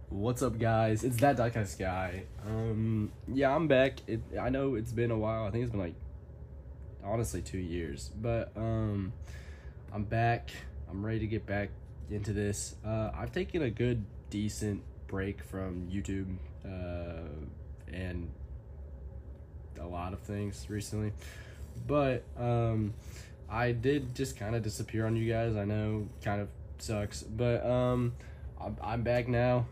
What's up, guys? It's that Diecast guy. Yeah, I'm back. I know it's been a while. I think it's been honestly 2 years, but I'm back. I'm ready to get back into this. I've taken a good, decent break from YouTube and a lot of things recently, but I did just kind of disappear on you guys. I know, kind of sucks, but I'm back now.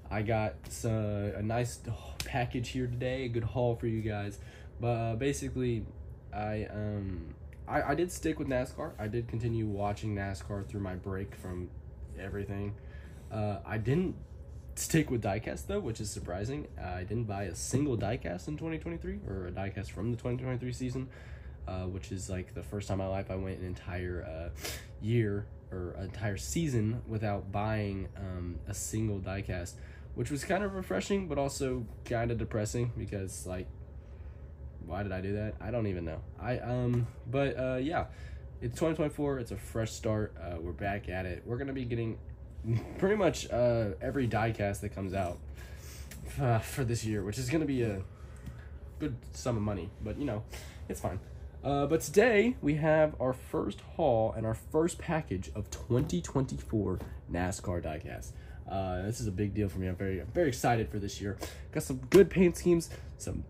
I got a nice package here today, a good haul for you guys. But basically, I did stick with NASCAR. I did continue watching NASCAR through my break from everything. I didn't stick with Diecast though, which is surprising. I didn't buy a single Diecast in 2023, or a Diecast from the 2023 season, which is like the first time in my life I went an entire year or an entire season without buying a single Diecast, which was kind of refreshing, but also kind of depressing because, like, why did I do that? I don't even know. Yeah, it's 2024. It's a fresh start. We're back at it. We're gonna be getting pretty much every Diecast that comes out for this year, which is gonna be a good sum of money, but you know, it's fine. But today we have our first haul and our first package of 2024 NASCAR Diecast. This is a big deal for me. I'm very excited for this year. Got some good paint schemes, some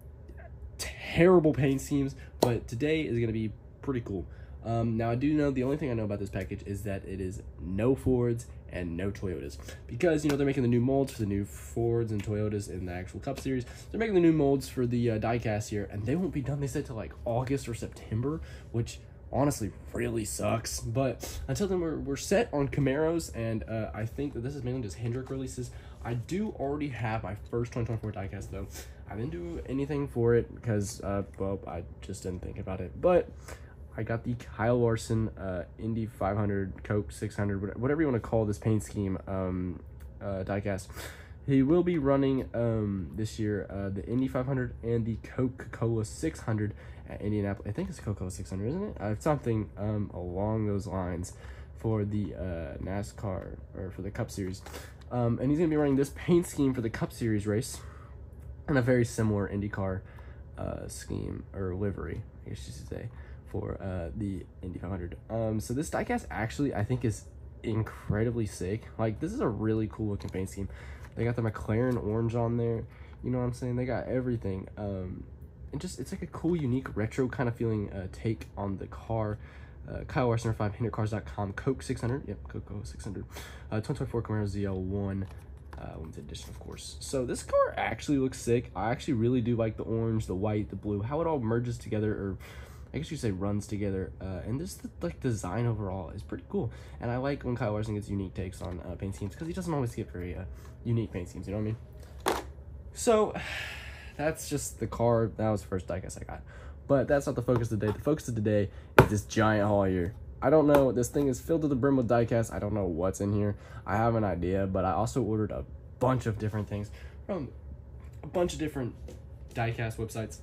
terrible paint schemes, but today is going to be pretty cool. Now I do know, the only thing I know about this package is that it is no Fords and no Toyotas, because, you know, they're making the new molds for the new Fords and Toyotas in the actual Cup Series. They're making the new molds for the Diecast here, and they won't be done, they said, till like August or September, which honestly really sucks. But until then, we're set on Camaros, and I think that this is mainly just Hendrick releases. I do already have my first 2024 Diecast though. I didn't do anything for it because well, I just didn't think about it, but I got the Kyle Larson Indy 500, Coke 600, whatever you want to call this paint scheme Diecast. He will be running this year the Indy 500 and the Coca-Cola 600 at Indianapolis. I think it's Coca-Cola 600, isn't it? Something along those lines for the NASCAR, or for the Cup Series. And he's going to be running this paint scheme for the Cup Series race and a very similar IndyCar scheme, or livery, I guess you should say, for the Indy 500. So this Diecast actually, I think, is incredibly sick. Like, this is a really cool looking paint scheme. They got the McLaren orange on there, you know what I'm saying? They got everything. And just, it's like a cool, unique, retro kind of feeling take on the car. Kyle Larson 5, HinderCars.com, Coke 600, yep, Coco 600, 2024 Camaro ZL1, limited edition, of course. So this car actually looks sick. I actually really do like the orange, the white, the blue, how it all merges together, or I guess you say runs together, and this design overall is pretty cool. And I like when Kyle Larson gets unique takes on paint schemes, because he doesn't always get very unique paint schemes, you know what I mean? So that's just the car. That was the first Diecast I got, but that's not the focus of the day. The focus of the day is this giant haul here. I don't know, this thing is filled to the brim with Diecast. I don't know what's in here. I have an idea, but I also ordered a bunch of different things from a bunch of different Diecast websites.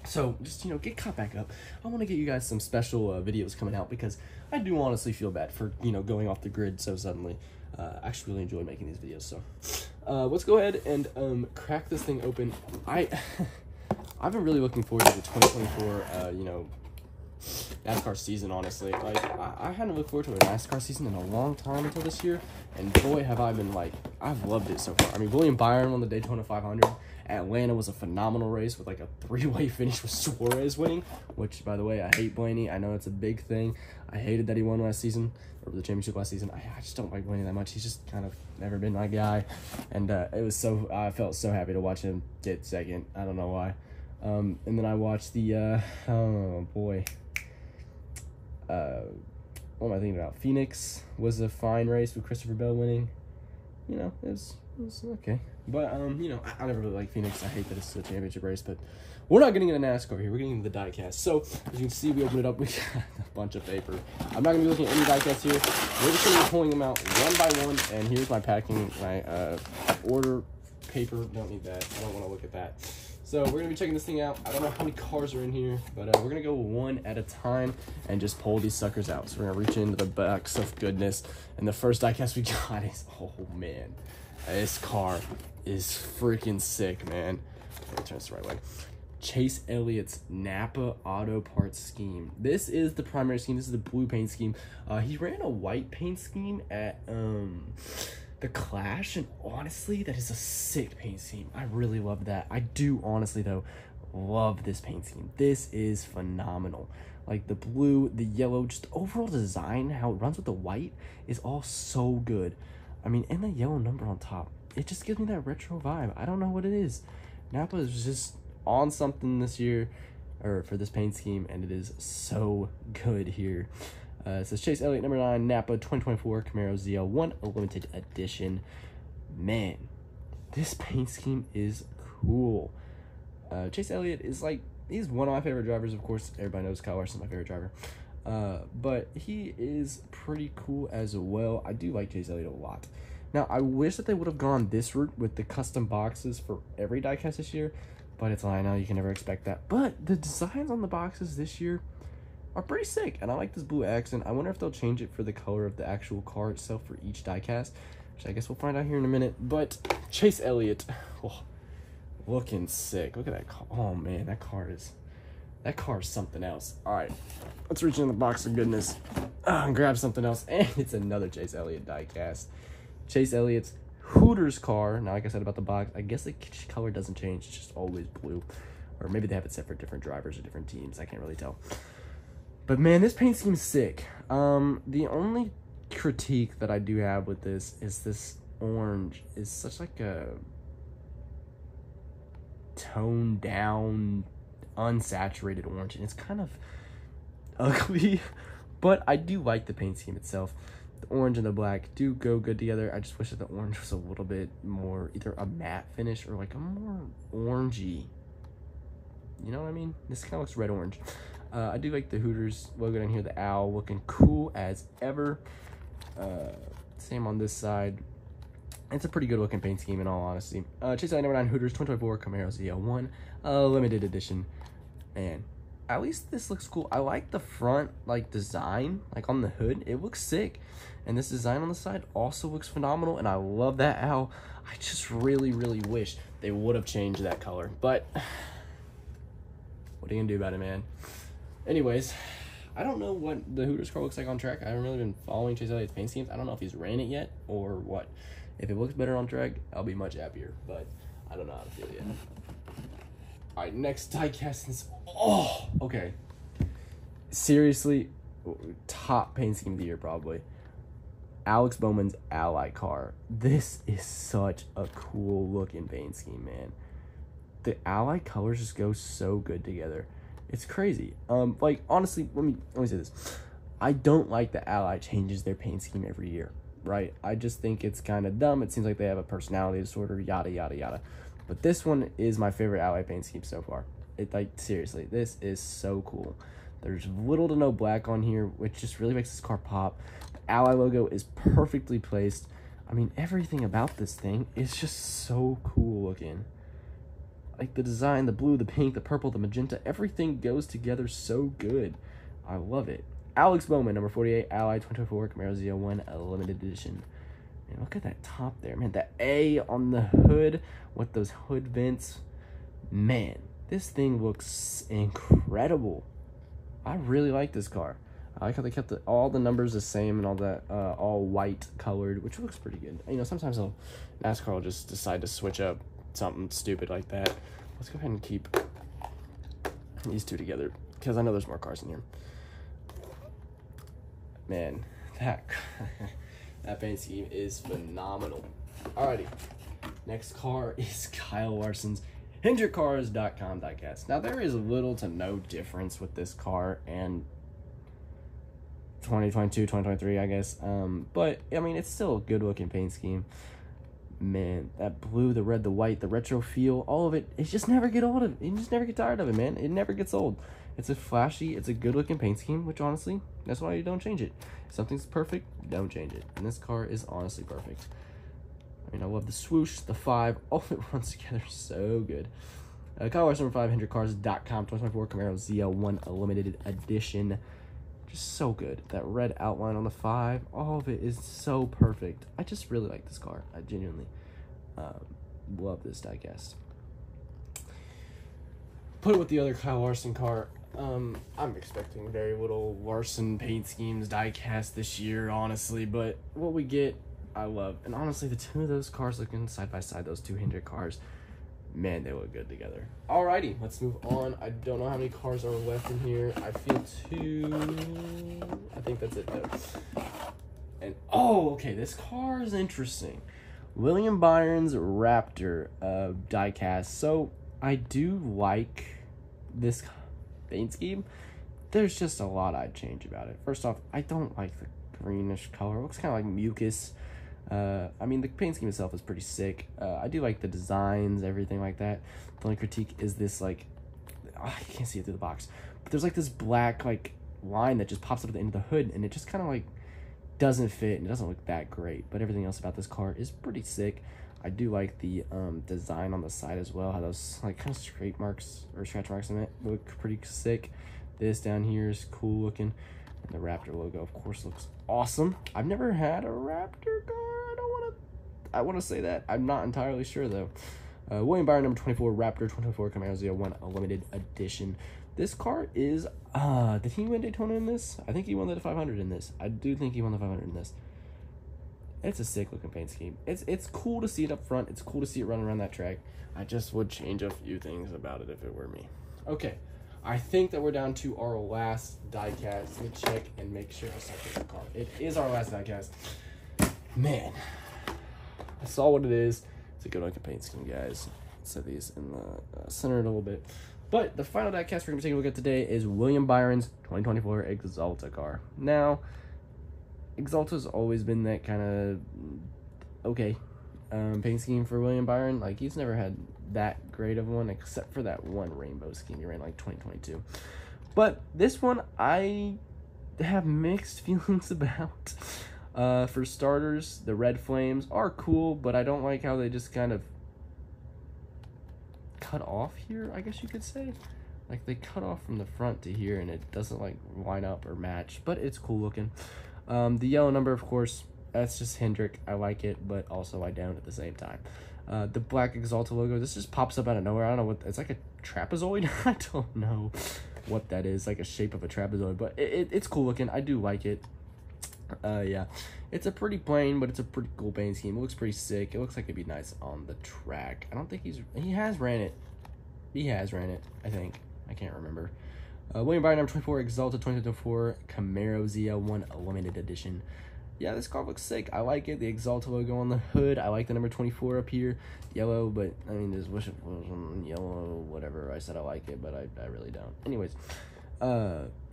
So just, you know, get caught back up. I want to get you guys some special videos coming out, because I do honestly feel bad for, you know, going off the grid so suddenly. I actually really enjoy making these videos. So let's go ahead and crack this thing open. I've been really looking forward to the 2024 you know, NASCAR season, honestly. Like, I hadn't looked forward to a NASCAR season in a long time until this year, and boy have I been, like, I've loved it so far. I mean, William Byron won the Daytona 500. Atlanta was a phenomenal race with like a 3-way finish with Suarez winning, which, by the way, I hate Blaney. I know it's a big thing. I hated that he won last season, or the championship last season. I just don't like Blaney that much. He's just kind of never been my guy, and it was so, I felt so happy to watch him get second. I don't know why. And then I watched the oh boy, what am I thinking about? Phoenix was a fine race with Christopher Bell winning. You know, it was okay. But, you know, I never really like Phoenix. I hate that it's a championship race, but we're not getting into NASCAR here. We're getting into the Diecast. So, as you can see, we opened it up. We got a bunch of paper. I'm not going to be looking at any Diecast here. We're just going to be pulling them out one by one. And here's my packing, my order paper. Don't need that. I don't want to look at that. So we're gonna be checking this thing out. I don't know how many cars are in here, but we're gonna go one at a time and just pull these suckers out. So we're gonna reach into the box of goodness, and the first diecast we got is, oh man, this car is freaking sick, man. Let me turn this the right way. Chase Elliott's Napa Auto Parts scheme. This is the primary scheme. This is the blue paint scheme. He ran a white paint scheme at the Clash, and honestly, that is a sick paint scheme. I really love that. I do honestly though love this paint scheme. This is phenomenal. Like the blue, the yellow, just the overall design, how it runs with the white is all so good. I mean, and the yellow number on top, it just gives me that retro vibe. I don't know what it is. Napa is just on something this year, or for this paint scheme, and it is so good here. It says Chase Elliott number 9 Napa 2024 Camaro ZL1 limited edition. Man, this paint scheme is cool. Chase Elliott is like, he's one of my favorite drivers. Of course, everybody knows Kyle Larson's my favorite driver, but he is pretty cool as well. I do like Chase Elliott a lot. Now, I wish that they would have gone this route with the custom boxes for every diecast this year, but it's I know you can never expect that. But the designs on the boxes this year are pretty sick, and I like this blue accent. I wonder if they'll change it for the color of the actual car itself for each diecast, which I guess we'll find out here in a minute. But Chase Elliott, oh, looking sick. Look at that car. Oh man, that car is something else. All right, let's reach in the box of goodness and grab something else, and it's another Chase Elliott diecast. Chase Elliott's Hooters car. Now, like I said about the box, I guess the color doesn't change. It's just always blue, or maybe they have it set for different drivers or different teams. I can't really tell. But man, this paint scheme is sick. The only critique that I do have with this is this orange is such like a toned down, unsaturated orange, and it's kind of ugly. But I do like the paint scheme itself. The orange and the black do go good together. I just wish that the orange was a little bit more either a matte finish or like a more orangey. You know what I mean? This kind of looks red orange. I do like the Hooters logo down here, the owl, looking cool as ever. Same on this side. It's a pretty good looking paint scheme in all honesty. Chase Elliott number 9 Hooters 2024 Camaro ZL1 limited edition. Man, at least this looks cool. I like the front like design, like on the hood. It looks sick. And this design on the side also looks phenomenal, and I love that owl. I just really, really wish they would have changed that color. But what are you gonna do about it, man? Anyways, I don't know what the Hooters car looks like on track. I haven't really been following Chase Elliott's paint schemes. I don't know if he's ran it yet or what. If it looks better on track, I'll be much happier, but I don't know how to feel yet. All right, next diecast. Oh, okay. Seriously, top paint scheme of the year probably. Alex Bowman's Ally car. This is such a cool looking paint scheme, man. The Ally colors just go so good together. It's crazy. Like honestly, let me say this. I don't like that Ally changes their paint scheme every year, right? I just think it's kind of dumb. It seems like they have a personality disorder, yada yada yada. But this one is my favorite Ally paint scheme so far. It like seriously, this is so cool. There's little to no black on here, which just really makes this car pop. The Ally logo is perfectly placed. I mean, everything about this thing is just so cool looking. Like the design, the blue, the pink, the purple, the magenta, everything goes together so good. I love it. Alex Bowman, number 48, Ally 2024 Camaro ZL1 limited edition. Man, look at that top there, man. That A on the hood with those hood vents. Man, this thing looks incredible. I really like this car. I like how they kept all the numbers the same and all that, all white colored, which looks pretty good. You know, sometimes NASCAR will just decide to switch up something stupid like that. Let's go ahead and keep these two together because I know there's more cars in here. Man, that paint scheme is phenomenal. Alrighty, next car is Kyle Larson's HendrickCars.com diecast. Now there is little to no difference with this car and 2022, 2023, I guess. But I mean, it's still a good looking paint scheme. Man, that blue, the red, the white, the retro feel, all of it, just never get old of it. You just never get tired of it, man. It never gets old. It's a flashy, it's a good looking paint scheme, which honestly, that's why you don't change it. If something's perfect, don't change it. And this car is honestly perfect. I mean, I love the swoosh, the 5, all of it runs together so good. Kyle Larson number 5, HendrickCars.com, 2024 Camaro ZL1 Limited Edition. Just so good. That red outline on the 5, all of it is so perfect. I just really like this car. I genuinely love this diecast. Put it with the other Kyle Larson car. I'm expecting very little Larson paint schemes diecast this year, honestly, but what we get, I love. And honestly, the two of those cars looking side by side, those two Hendrick cars, man, they look good together. Alrighty, let's move on. I don't know how many cars are left in here. I feel 2. I think that's it, though. And, oh, okay, this car is interesting. William Byron's Raptor diecast. So, I do like this paint scheme. There's just a lot I'd change about it. First off, I don't like the greenish color. It looks kind of like mucus. I mean, the paint scheme itself is pretty sick. I do like the designs, everything like that. The only critique is this, like, I can't see it through the box, but there's like this black, like, line that just pops up at the end of the hood, and it just kind of, like, doesn't fit, and it doesn't look that great. But everything else about this car is pretty sick. I do like the design on the side as well, how those, like, kind of scrape marks, or scratch marks in it look pretty sick. This down here is cool looking. And the Raptor logo, of course, looks awesome. I've never had a Raptor car. I want to say that. I'm not entirely sure, though. William Byron, number 24, Raptor 2024 Camaro ZL1 Limited Edition. This car is, did he win Daytona in this? I think he won the 500 in this. I do think he won the 500 in this. It's a sick looking paint scheme. It's cool to see it up front. It's cool to see it running around that track. I just would change a few things about it if it were me. Okay. I think that we're down to our last diecast. Let me check and make sure I start the car. It is our last diecast. Man, I saw what it is. It's a good looking paint scheme, guys. Set these in the center a little bit. But the final diecast we're going to be taking a look at today is William Byron's 2024 Exalta car. Now, Exalta's always been that kind of okay paint scheme for William Byron. Like, he's never had that great of one, except for that one rainbow scheme he ran like 2022. But this one I have mixed feelings about. For starters, the red flames are cool, but I don't like how they just kind of cut off here, I guess you could say. Like, they cut off from the front to here, and it doesn't like line up or match, but it's cool looking. The yellow number, of course, that's just Hendrick. I like it, but also I don't at the same time. The black Exalta logo, this just pops up out of nowhere. I don't know what, it's like a trapezoid. I don't know what that is, like a shape of a trapezoid, but it's cool looking. I do like it. Yeah, it's a pretty plain, but it's a pretty cool paint scheme. It looks pretty sick. It looks like it'd be nice on the track. I don't think he has ran it. He has ran it, I think. I can't remember. William Byron, number 24, Exalta 2024 Camaro ZL1 Limited Edition. Yeah, this car looks sick. I like it. The Exalta logo on the hood. I like the number 24 up here. Yellow, but, I mean, just wish it was yellow, whatever. I said I like it, but I really don't. Anyways,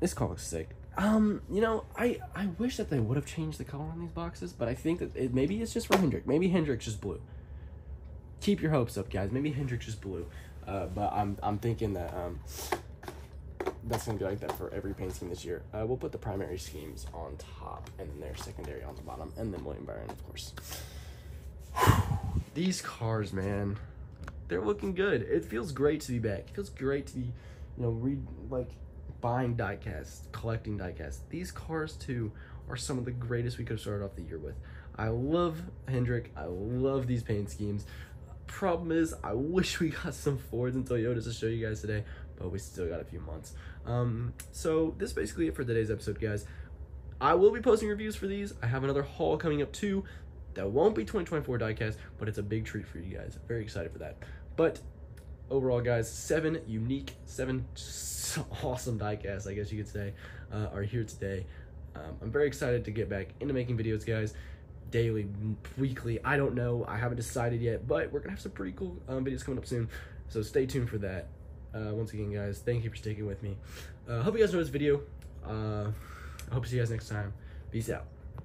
this car looks sick. You know, I wish that they would have changed the color on these boxes, but I think that maybe it's just for Hendrick. Maybe Hendrick's just blue. Keep your hopes up, guys. Maybe Hendrick's just blue. But I'm thinking that that's gonna be like that for every paint scheme this year. We'll put the primary schemes on top, and then their secondary on the bottom, and then William Byron, of course. These cars, man, they're looking good. It feels great to be back. It feels great to be, buying diecast, collecting diecast. These cars too are some of the greatest we could have started off the year with. I love Hendrick. I love these paint schemes. Problem is, I wish we got some Fords and Toyotas to show you guys today, but we still got a few months. So this is basically it for today's episode, guys. I will be posting reviews for these. I have another haul coming up too. That won't be 2024 diecast, but it's a big treat for you guys. Very excited for that. But overall, guys, 7 awesome diecasts, I guess you could say, are here today. I'm very excited to get back into making videos, guys. Daily, weekly, I don't know. I haven't decided yet, but we're going to have some pretty cool videos coming up soon. So stay tuned for that. Once again, guys, thank you for sticking with me. Hope you guys enjoyed this video. I hope to see you guys next time. Peace out.